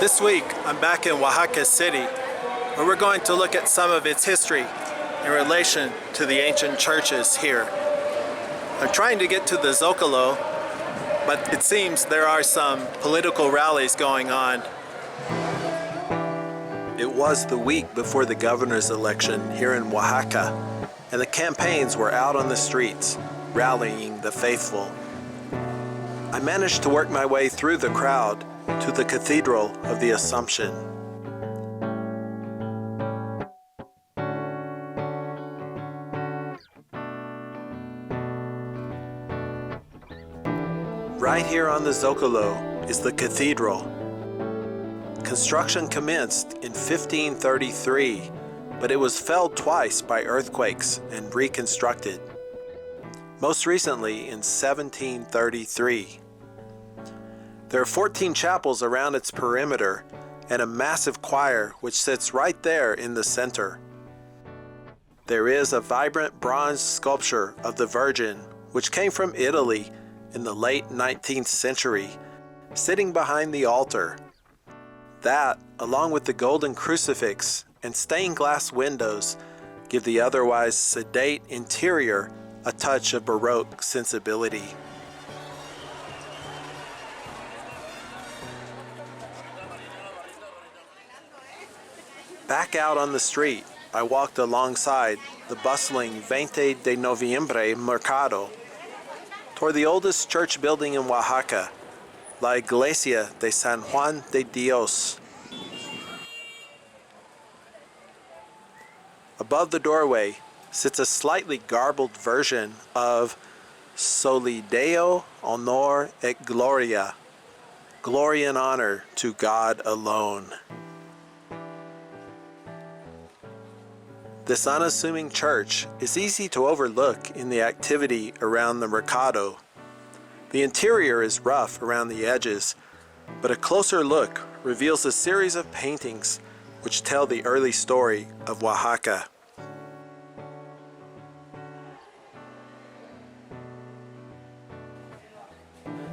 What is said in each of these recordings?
This week, I'm back in Oaxaca City, where we're going to look at some of its history in relation to the ancient churches here. I'm trying to get to the Zocalo, but it seems there are some political rallies going on. It was the week before the governor's election here in Oaxaca, and the campaigns were out on the streets, rallying the faithful. I managed to work my way through the crowd to the Cathedral of the Assumption. Right here on the Zocalo is the cathedral. Construction commenced in 1533, but it was felled twice by earthquakes and reconstructed, most recently in 1733. There are 14 chapels around its perimeter and a massive choir which sits right there in the center. There is a vibrant bronze sculpture of the Virgin, which came from Italy in the late 19th century, sitting behind the altar. That, along with the golden crucifix and stained glass windows, give the otherwise sedate interior a touch of Baroque sensibility. Back out on the street, I walked alongside the bustling 20 de Noviembre Mercado toward the oldest church building in Oaxaca, La Iglesia de San Juan de Dios. Above the doorway sits a slightly garbled version of Soli Deo Honor et Gloria, glory and honor to God alone. This unassuming church is easy to overlook in the activity around the Mercado. The interior is rough around the edges, but a closer look reveals a series of paintings which tell the early story of Oaxaca.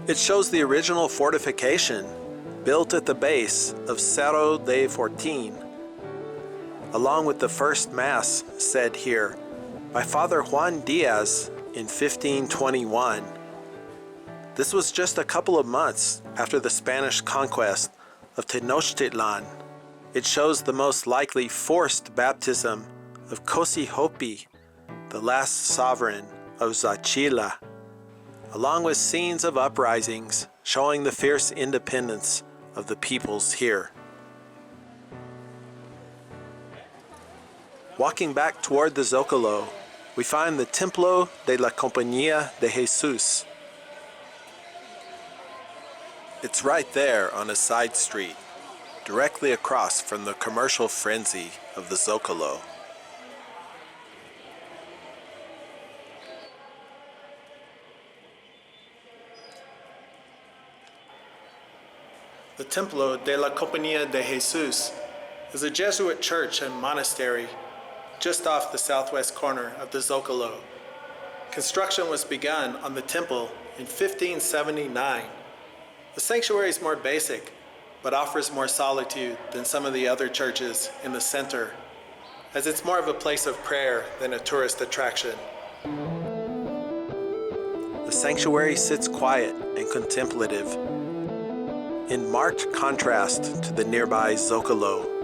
It shows the original fortification built at the base of Cerro de Fortín, along with the first Mass said here by Father Juan Diaz in 1521. This was just a couple of months after the Spanish conquest of Tenochtitlan. It shows the most likely forced baptism of Cosijopi, the last sovereign of Zachila, along with scenes of uprisings showing the fierce independence of the peoples here. Walking back toward the Zocalo, we find the Templo de la Compañía de Jesús. It's right there on a side street, directly across from the commercial frenzy of the Zocalo. The Templo de la Compañía de Jesús is a Jesuit church and monastery just off the southwest corner of the Zocalo. Construction was begun on the temple in 1579. The sanctuary is more basic, but offers more solitude than some of the other churches in the center, as it's more of a place of prayer than a tourist attraction. The sanctuary sits quiet and contemplative, in marked contrast to the nearby Zocalo.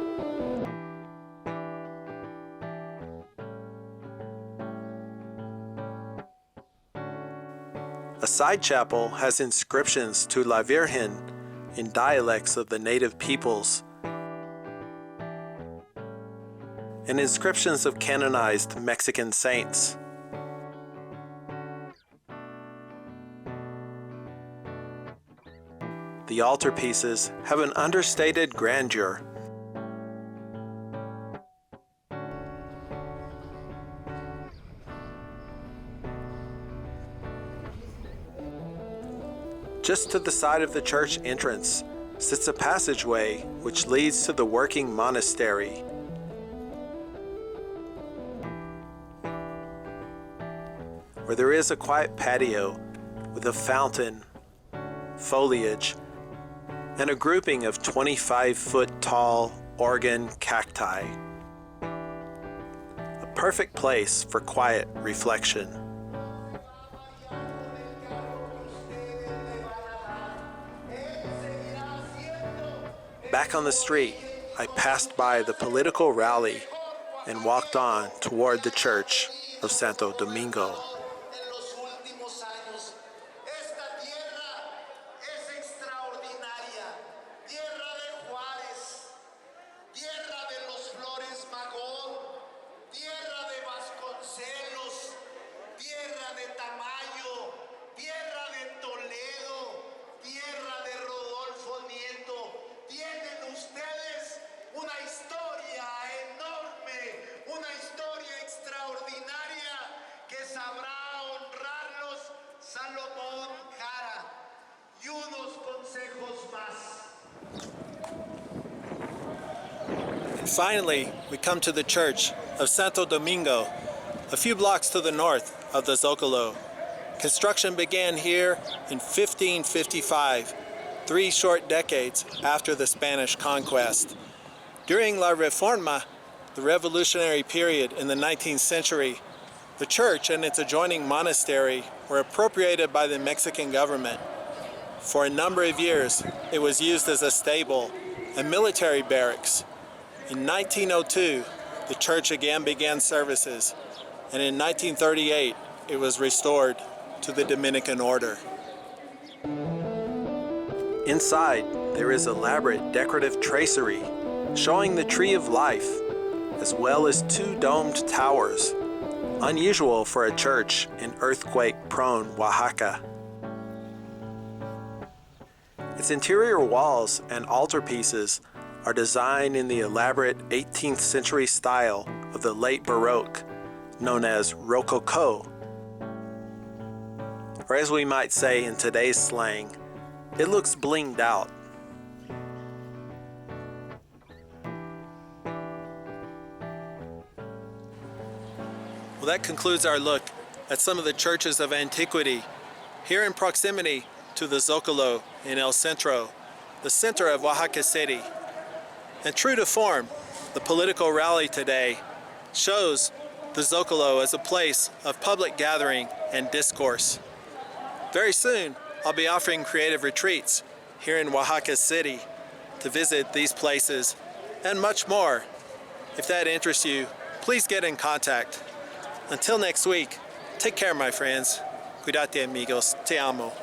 A side chapel has inscriptions to La Virgen in dialects of the native peoples, and inscriptions of canonized Mexican saints. The altarpieces have an understated grandeur. Just to the side of the church entrance sits a passageway which leads to the working monastery. Where there is a quiet patio with a fountain, foliage, and a grouping of 25-foot-tall Oregon cacti. A perfect place for quiet reflection. Back on the street, I passed by the political rally and walked on toward the church of Santo Domingo. Finally, we come to the church of Santo Domingo, a few blocks to the north of the Zocalo. Construction began here in 1555, 3 short decades after the Spanish conquest. During La Reforma, the revolutionary period in the 19th century, the church and its adjoining monastery were appropriated by the Mexican government. For a number of years, it was used as a stable and military barracks. In 1902, the church again began services, and in 1938, it was restored to the Dominican order. Inside, there is elaborate decorative tracery showing the tree of life, as well as 2 domed towers, unusual for a church in earthquake-prone Oaxaca. Its interior walls and altarpieces are designed in the elaborate 18th century style of the late Baroque, known as Rococo. Or as we might say in today's slang, it looks blinged out. Well, that concludes our look at some of the churches of antiquity here in proximity to the Zocalo in El Centro, the center of Oaxaca City. And true to form, the political rally today shows the Zocalo as a place of public gathering and discourse. Very soon, I'll be offering creative retreats here in Oaxaca City to visit these places and much more. If that interests you, please get in contact. Until next week, take care, my friends. Cuídate, amigos. Te amo.